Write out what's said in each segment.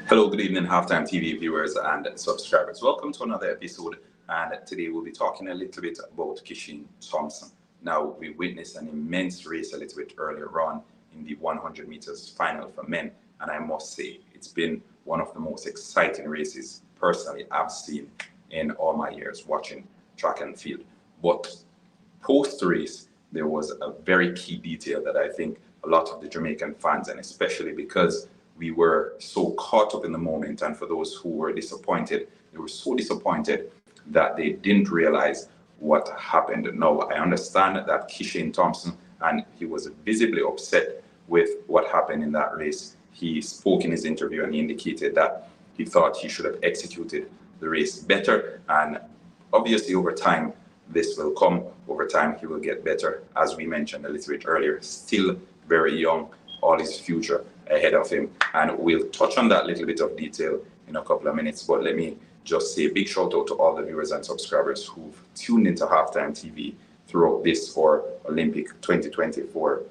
Hello, good evening, Halftime TV viewers and subscribers. Welcome to another episode. And today we'll be talking a little bit about Kishane Thompson. Now, we witnessed an immense race a little bit earlier on in the 100 meters final for men. And I must say, it's been one of the most exciting races, personally, I've seen in all my years watching track and field. But post-race, there was a very key detail that I think a lot of the Jamaican fans, and especially because we were so caught up in the moment, and for those who were disappointed, they were so disappointed that they didn't realize what happened. Now, I understand that Kishane Thompson, and he was visibly upset with what happened in that race. He spoke in his interview and he indicated that he thought he should have executed the race better, and obviously over time, this will come. Over time, he will get better. As we mentioned a little bit earlier, still very young, all his future ahead of him. And we'll touch on that little bit of detail in a couple of minutes. But let me just say a big shout out to all the viewers and subscribers who've tuned into Halftime TV throughout this for Olympic 2024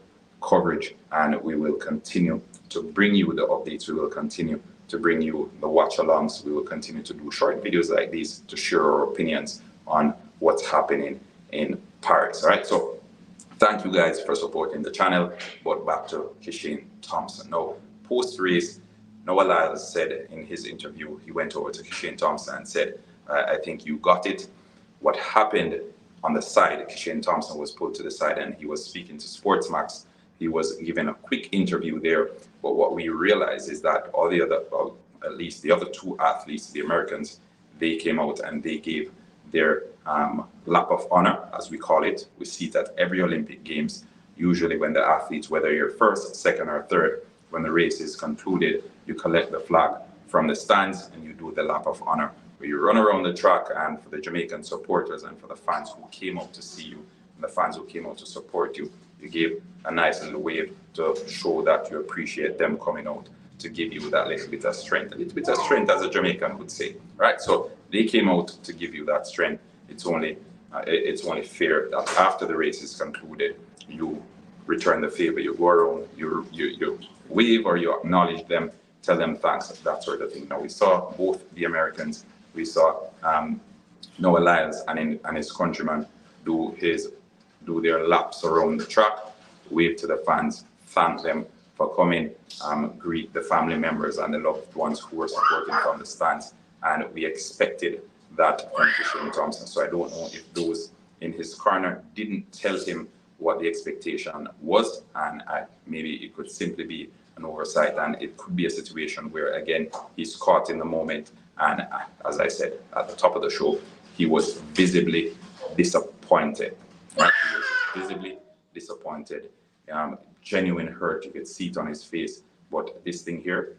coverage. And we will continue to bring you the updates. We will continue to bring you the watch alongs. We will continue to do short videos like these to share our opinions on what's happening in Paris. All right, so thank you guys for supporting the channel. But back to Kishane Thompson. Now, post-race, Noah Lyles said in his interview, he went over to Kishane Thompson and said, I think you got it. What happened on the side, Kishane Thompson was pulled to the side and he was speaking to Sportsmax. He was given a quick interview there. But what we realized is that all the other, well, at least the other two athletes, the Americans, they came out and they gave their lap of honor, as we call it. We see it at every Olympic Games. Usually when the athletes, whether you're first, second, or third, when the race is concluded, you collect the flag from the stands and you do the lap of honor, where you run around the track. And for the Jamaican supporters and for the fans who came out to see you, and the fans who came out to support you, you gave a nice little wave to show that you appreciate them coming out to give you that little bit of strength. A little bit of strength, as a Jamaican would say, right? So they came out to give you that strength. It's only fair that after the race is concluded, you return the favor. You go around, you wave or you acknowledge them, tell them thanks, that sort of thing. Now we saw both the Americans, we saw Noah Lyles and his countryman do their laps around the track, wave to the fans, thank them for coming, greet the family members and the loved ones who were supporting from the stands. And we expected that from Kishane Thompson. So I don't know if those in his corner didn't tell him what the expectation was, and maybe it could simply be an oversight, and it could be a situation where, again, he's caught in the moment. And as I said at the top of the show, he was visibly disappointed. Right? He was visibly disappointed. Genuine hurt. You could see it on his face. But this thing here,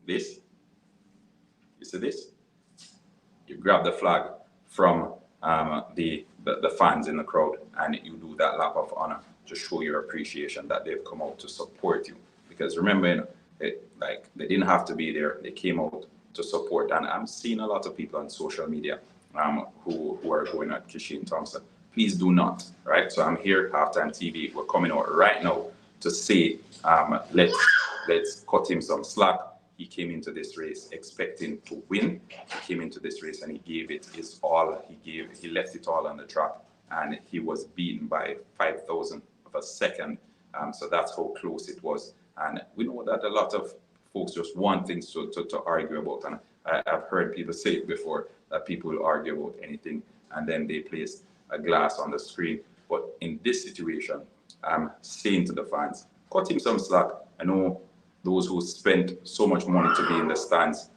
this, you see this? You grab the flag from the fans in the crowd and you do that lap of honor to show your appreciation that they've come out to support you. Because remember, they didn't have to be there. They came out to support. And I'm seeing a lot of people on social media who are going at Kishane Thompson. Please do not, right? So I'm here, Halftime TV. We're coming out right now to say, let's cut him some slack. He came into this race expecting to win. He came into this race and he gave it his all. He left it all on the track, and he was beaten by 5,000 of a second. So that's how close it was. And we know that a lot of folks just want things to argue about. And I've heard people say it before, that people will argue about anything and then they place a glass on the screen. But in this situation, I'm saying to the fans, cut him some slack. I know those who spent so much money to be in the stands,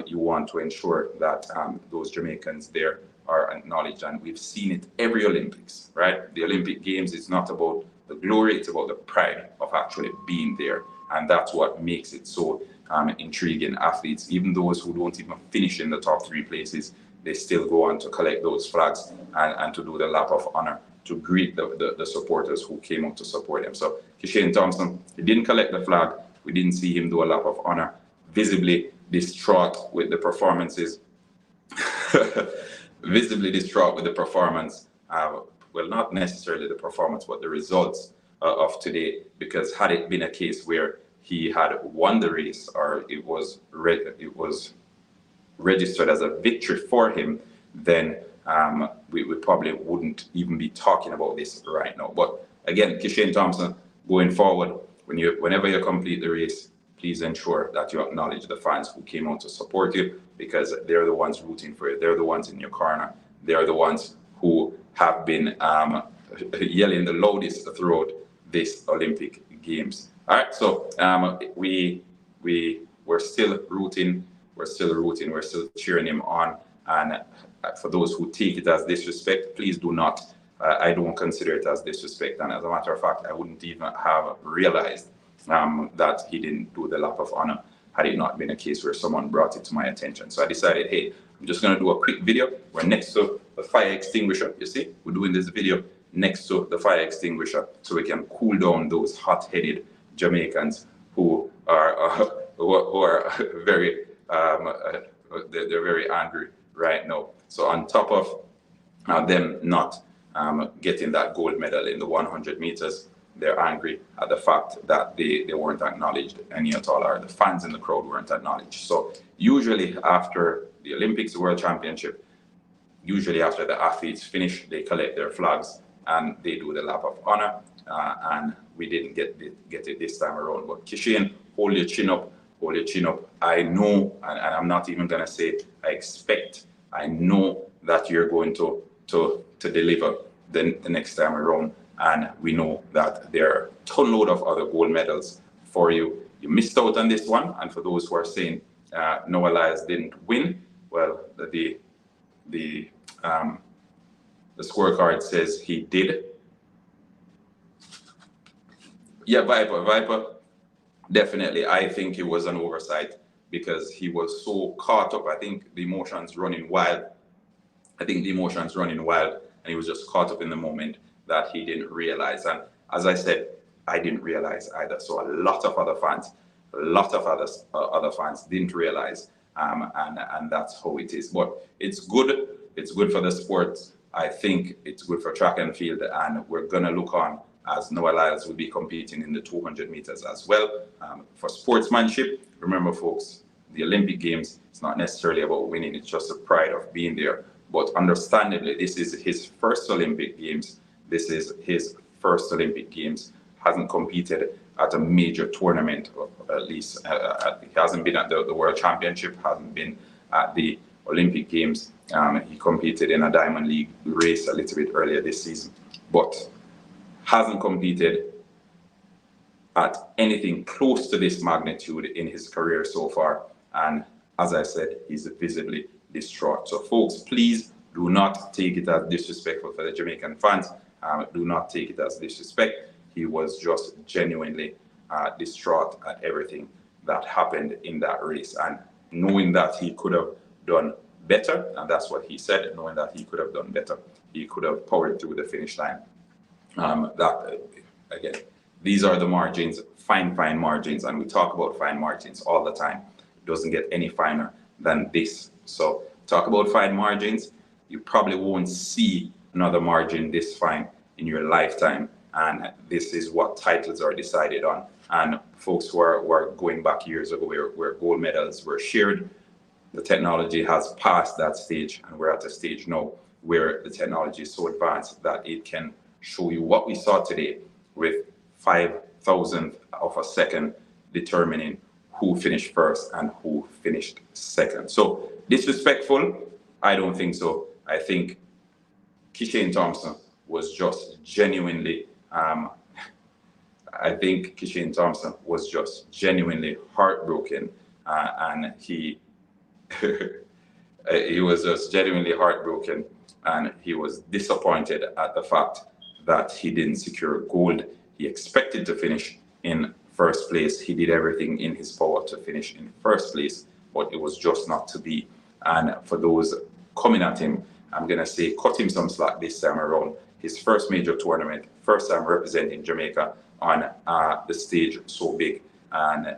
you want to ensure that those Jamaicans there are acknowledged. And we've seen it every Olympics, right? The Olympic Games is not about the glory, it's about the pride of actually being there. And that's what makes it so intriguing. Athletes, even those who don't even finish in the top 3 places, they still go on to collect those flags and to do the lap of honor to greet the supporters who came out to support them. So Kishane Thompson, he didn't collect the flag. We didn't see him do a lap of honor. Visibly distraught with the performances. Visibly distraught with the performance. Well, not necessarily the performance, but the results of today, because had it been a case where he had won the race, or it was registered as a victory for him, then we probably wouldn't even be talking about this right now. But again, Kishane Thompson, going forward, whenever you complete the race, please ensure that you acknowledge the fans who came out to support you, because they're the ones rooting for you. They're the ones in your corner. They're the ones who have been yelling the loudest throughout this Olympic Games. All right, so we're still rooting. We're still cheering him on. And for those who take it as disrespect, please do not. I don't consider it as disrespect. And as a matter of fact, I wouldn't even have realized that he didn't do the lap of honor had it not been a case where someone brought it to my attention. So I decided, hey, I'm just going to do a quick video. We're next to the fire extinguisher. You see, we're doing this video next to the fire extinguisher so we can cool down those hot-headed Jamaicans who are very they're very angry right now. So on top of them not getting that gold medal in the 100 meters, they're angry at the fact that they weren't acknowledged any at all, or the fans in the crowd weren't acknowledged. So usually after the Olympics, the World Championship, usually after the athletes finish, they collect their flags and they do the lap of honor. And we didn't get it this time around. But Kishane, hold your chin up. Hold your chin up. I know, and I'm not even going to say I expect, I know that you're going to deliver the next time around. And we know that there are a ton load of other gold medals for you. You missed out on this one. And for those who are saying Noah Lyles didn't win, well, the scorecard says he did. Yeah, Viper, definitely. I think it was an oversight because he was so caught up. I think the emotions running wild. And he was just caught up in the moment that he didn't realize. And as I said, I didn't realize either. So a lot of other fans didn't realize, and that's how it is. But it's good. It's good for the sport. I think it's good for track and field, and we're gonna look on as Noah Lyles will be competing in the 200 meters as well. For sportsmanship, remember folks, the Olympic Games, it's not necessarily about winning, it's just the pride of being there. But understandably, this is his first Olympic Games. Hasn't competed at a major tournament, or at least he hasn't been at the World Championship, hasn't been at the Olympic Games. He competed in a Diamond League race a little bit earlier this season, but hasn't competed at anything close to this magnitude in his career so far. And as I said, he's visibly distraught. So folks, please do not take it as disrespectful for the Jamaican fans. Do not take it as disrespect. He was just genuinely distraught at everything that happened in that race. And knowing that he could have done better, and that's what he said, knowing that he could have done better, he could have powered through the finish line. Again, these are the margins, fine margins, and we talk about fine margins all the time. It doesn't get any finer than this. So talk about fine margins, you probably won't see another margin this fine in your lifetime, and this is what titles are decided on. And folks who are going back years ago where gold medals were shared, the technology has passed that stage, and we're at a stage now where the technology is so advanced that it can show you what we saw today with 5,000th of a second determining who finished first and who finished second. So disrespectful? I don't think so. I think Kishane Thompson was just genuinely heartbroken, and he he was just genuinely heartbroken, and he was disappointed at the fact that he didn't secure gold. He expected to finish in first place. He did everything in his power to finish in first place, but it was just not to be. And for those coming at him, I'm going to say cut him some slack this time around. His first major tournament, first time representing Jamaica on the stage so big, and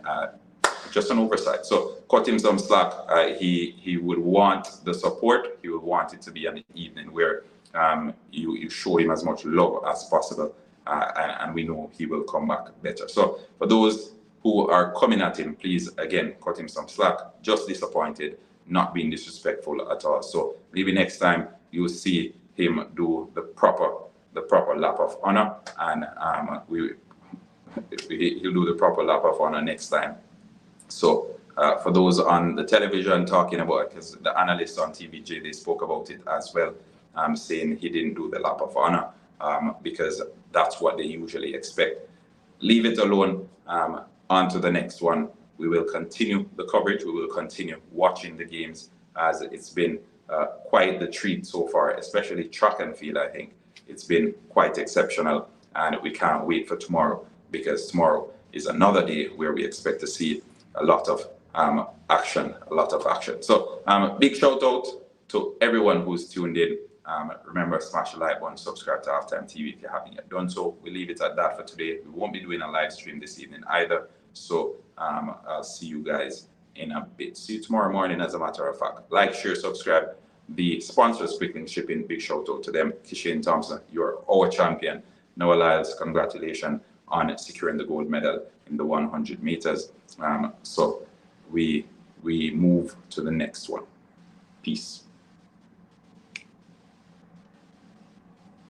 just an oversight. So cut him some slack. He would want the support. He would want it to be an evening where you show him as much love as possible, and we know he will come back better. So for those who are coming at him, please, again, cut him some slack. Just disappointed, not being disrespectful at all. So maybe next time you'll see him do the proper lap of honor, and he'll do the proper lap of honor next time. So for those on the television talking about it, because the analysts on TVJ, they spoke about it as well, saying he didn't do the lap of honor because that's what they usually expect. Leave it alone. On to the next one. We will continue the coverage. We will continue watching the games, as it's been quite the treat so far, especially track and field. I think it's been quite exceptional, and we can't wait for tomorrow, because tomorrow is another day where we expect to see a lot of action. So big shout out to everyone who's tuned in. Remember, smash the like button, subscribe to Halftime TV if you haven't yet done so. We leave it at that for today. We won't be doing a live stream this evening either. So I'll see you guys in a bit. See you tomorrow morning, as a matter of fact. Like, share, subscribe. The sponsors, Quick Link Shipping, big shout out to them. Kishane, Thompson, you're our champion. Noah Lyles, congratulations on securing the gold medal in the 100 meters. So we move to the next one. Peace.